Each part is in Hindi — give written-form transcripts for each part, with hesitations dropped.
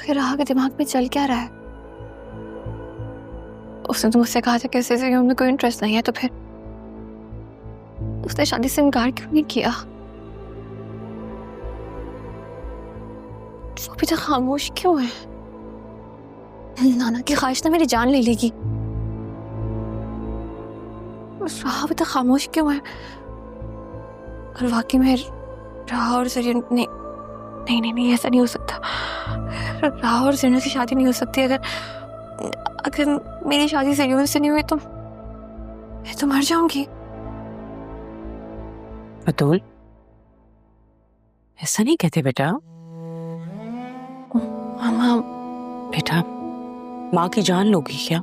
आखिर राह के दिमाग में चल क्या रहा है? उसने तो मुझसे कहा था कि इसे में कोई इंटरेस्ट नहीं है, तो फिर उसने शादी से इनकार क्यों नहीं किया? वो अभी तक खामोश क्यों है? नाना की ख्वाहिश ना मेरी जान ले लेगी। राह अभी तक खामोश क्यों है? और वाकई में राह और जरीन नहीं नहीं नहीं नहीं, ऐसा नहीं हो सकता। राह और जरीन की शादी नहीं हो सकती। अगर मेरी शादी जरीन से नहीं हुई तो मैं तो मर जाऊंगी। बतूल, ऐसा नहीं कहते बेटा। मामा, बेटा, माँ की जान लोगी क्या?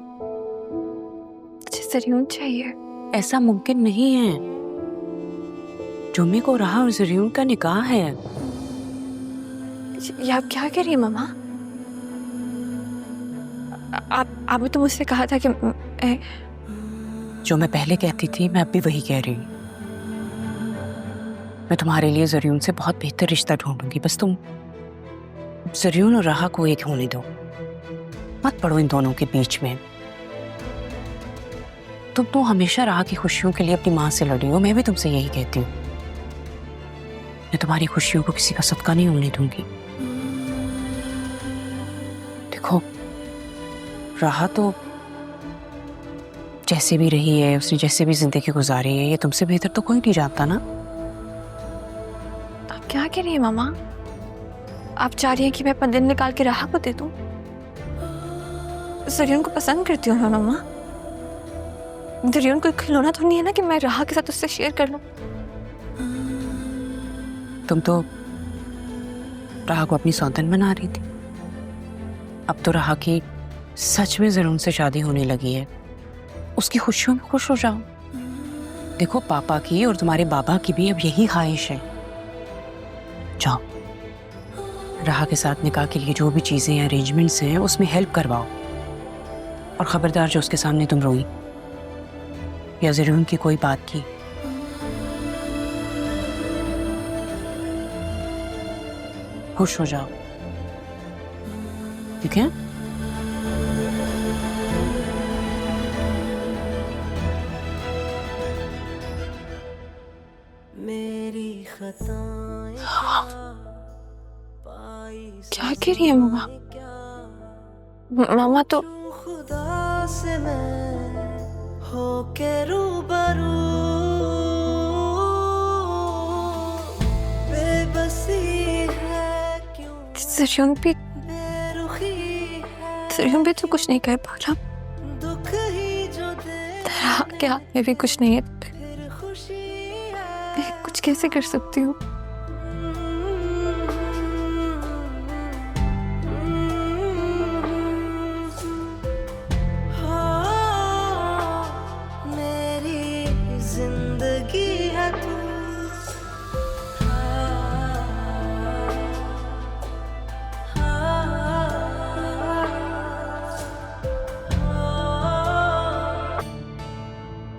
मुझे जरीन चाहिए। ऐसा मुमकिन नहीं है। जुम्मे को राह और जरीन का निकाह है। ये आप क्या कह रही हैं मामा? आपने तो मुझसे कहा था कि जो मैं पहले कहती थी मैं अब भी वही कह रही हूँ। मैं तुम्हारे लिए जरीन से बहुत बेहतर रिश्ता ढूंढूंगी, बस तुम जरीन और राह को एक होने दो। मत पड़ो इन दोनों के बीच में। तुम तो हमेशा राह की खुशियों के लिए अपनी माँ से लड़ी हो, मैं भी तुमसे यही कहती हूँ। मैं तुम्हारी खुशियों को किसी का सदका नहीं होने दूंगी। देखो, राह तो जैसे भी रही है, उसने जैसे भी जिंदगी गुजारी है, ये तुमसे बेहतर तो कोई नहीं जानता ना। आप क्या कह रही हैं मामा? आप चाह रही हैं कि मैं अपना दिन निकाल के राह को दे दूं? जरीन को पसंद करती हूँ मैं मामा। जरीन कोई खिलौना तो नहीं है ना कि मैं राह के साथ उससे शेयर कर लूं। तुम तो राह को अपनी सौतन बना रही थी। अब तो राह की सच में जरूर से शादी होने लगी है। उसकी खुशियों में खुश हो जाओ। देखो, पापा की और तुम्हारे बाबा की भी अब यही ख्वाहिश है। जाओ, राह के साथ निकाह के लिए जो भी चीजें अरेंजमेंट्स हैं उसमें हेल्प करवाओ। और खबरदार, जो उसके सामने तुम रोई या जरूर की कोई बात की, खुश हो जाओ, ठीक है? क्या कह रही है मामा? मामा तो खुदा से मैं होके रूबरू, बेबसी है क्यों, जरीन भी तो कुछ नहीं कर पा रहा। दुख ही जो दे तेरा के हाथ में भी कुछ नहीं है, फिर खुशी मैं कुछ कैसे कर सकती हूँ? मेरी जिंदगी है तू।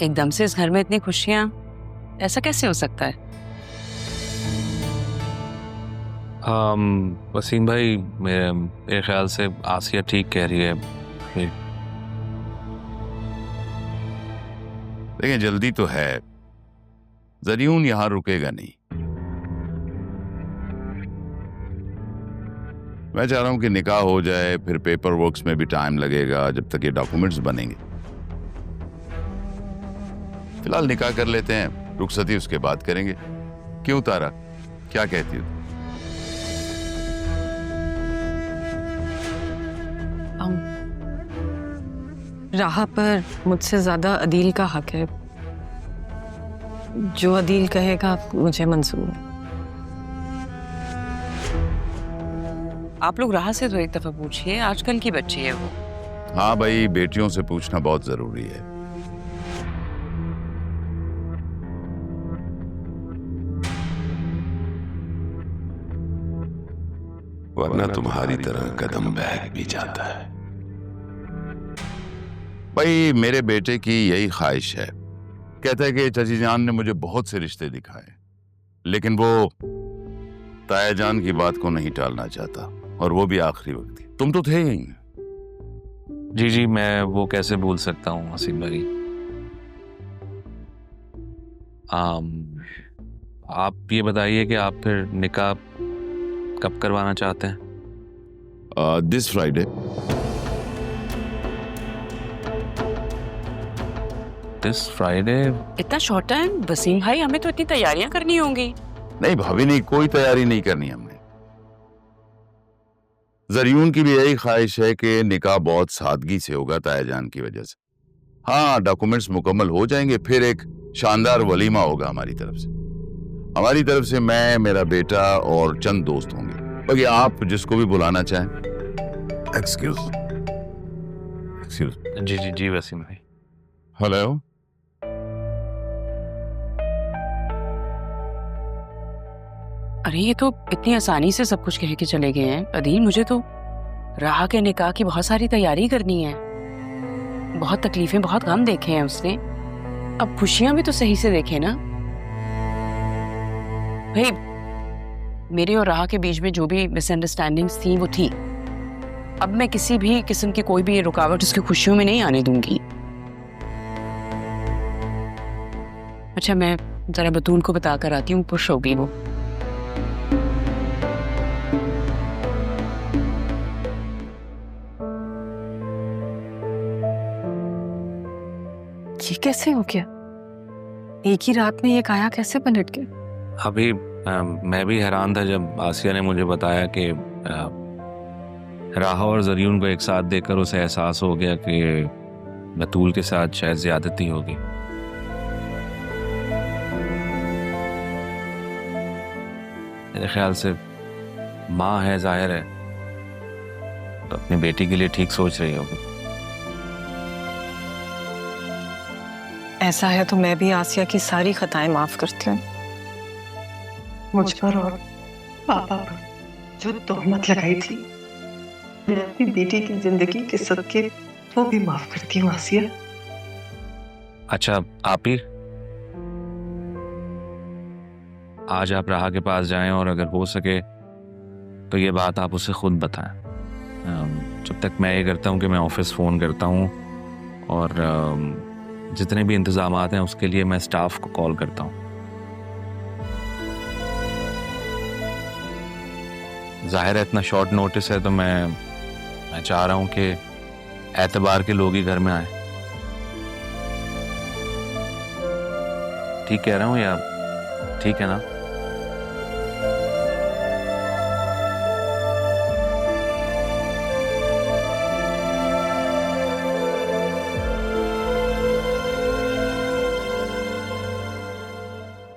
एकदम से इस घर में इतनी खुशियां, ऐसा कैसे हो सकता है? वसीम भाई, मेरे ख्याल से आसिया ठीक कह रही है। देखिए, जल्दी तो है, जरीन यहां रुकेगा नहीं। मैं चाह रहा हूं कि निकाह हो जाए, फिर पेपर वर्क्स में भी टाइम लगेगा जब तक ये डॉक्यूमेंट्स बनेंगे। फिलहाल निकाह कर लेते हैं, रुखसती उसके बाद करेंगे। क्यों तारा, क्या कहती हो? राह पर मुझसे ज्यादा अदील का हक है। जो अदील कहेगा मुझे मंजूर है। आप लोग राह से तो एक दफा पूछिए, आजकल की बच्ची है वो। हाँ भाई, बेटियों से पूछना बहुत जरूरी है। वरना तुम्हारी तरह कदम बहक भी जाता है। भाई, मेरे बेटे की यही ख्वाहिश है। कहता है कि चाची जान ने मुझे बहुत से रिश्ते दिखाए, लेकिन वो ताया जान की बात को नहीं टालना चाहता। और वो भी आखिरी वक्त ही। तुम तो थे ही। जी जी, मैं वो कैसे भूल सकता हूँ वसीम भाई। आप ये बताइए कि आप फिर निकाह कब करवाना चाहते हैं? This Friday. This Friday? इतना शॉर्ट टाइम वसीम भाई, हमें तो इतनी तैयारियां करनी होंगी। नहीं भाभी, नहीं, कोई तैयारी नहीं करनी हमने। जरियून की भी यही ख्वाहिश है कि निकाह बहुत सादगी से होगा तायाजान की वजह से। हाँ, डॉक्यूमेंट्स मुकम्मल हो जाएंगे, फिर एक शानदार वलीमा होगा हमारी तरफ से। हमारी तरफ से मैं, मेरा बेटा और चंद दोस्त होंगे, बाकी आप जिसको भी बुलाना चाहें। एक्सक्यूज जी जी जी वसीम भाई। हेलो। अरे ये तो इतनी आसानी से सब कुछ कह के चले गए हैं अदील। मुझे तो राहा के निकाह की बहुत सारी तैयारी करनी है। बहुत तकलीफें, बहुत गम देखे हैं उसने, अब खुशियां भी तो सही से देखे ना भाई। मेरे और राहा के बीच में जो भी मिसअंडरस्टैंडिंग्स थी वो थी। अब मैं किसी भी किस्म की कोई भी रुकावट उसकी खुशियों में नहीं आने दूंगी। अच्छा, मैं जरा बतूल को बता कर आती हूँ, पुश होगी वो। ये कैसे हो गया? एक ही रात में ये काया कैसे पलट गया? अभी मैं भी हैरान था जब आसिया ने मुझे बताया कि राहा और जरियून को एक साथ देखकर उसे एहसास हो गया कि बतूल के साथ शायद ज्यादती होगी। मेरे ख्याल से माँ है, जाहिर है, तो अपनी बेटी के लिए ठीक सोच रही होगी। ऐसा है तो मैं भी आसिया की सारी खताएं माफ करती हूँ। मुझ पर और पापा पर जो तोहमत लगाई थी, मैं अपनी बेटी की जिंदगी के सदके वो भी माफ करती हूँ आसिया। अच्छा आप ही आज आप राहा के पास जाएं और अगर हो सके तो ये बात आप उसे खुद बताएं। जब तक मैं ये करता हूँ कि मैं ऑफिस फ़ोन करता हूँ और जितने भी इंतज़ामात हैं उसके लिए मैं स्टाफ को कॉल करता हूँ। जाहिर है इतना शॉर्ट नोटिस है, तो मैं चाह रहा हूँ कि एतबार के लोग ही घर में आए। ठीक कह रहा हूँ या ठीक है ना?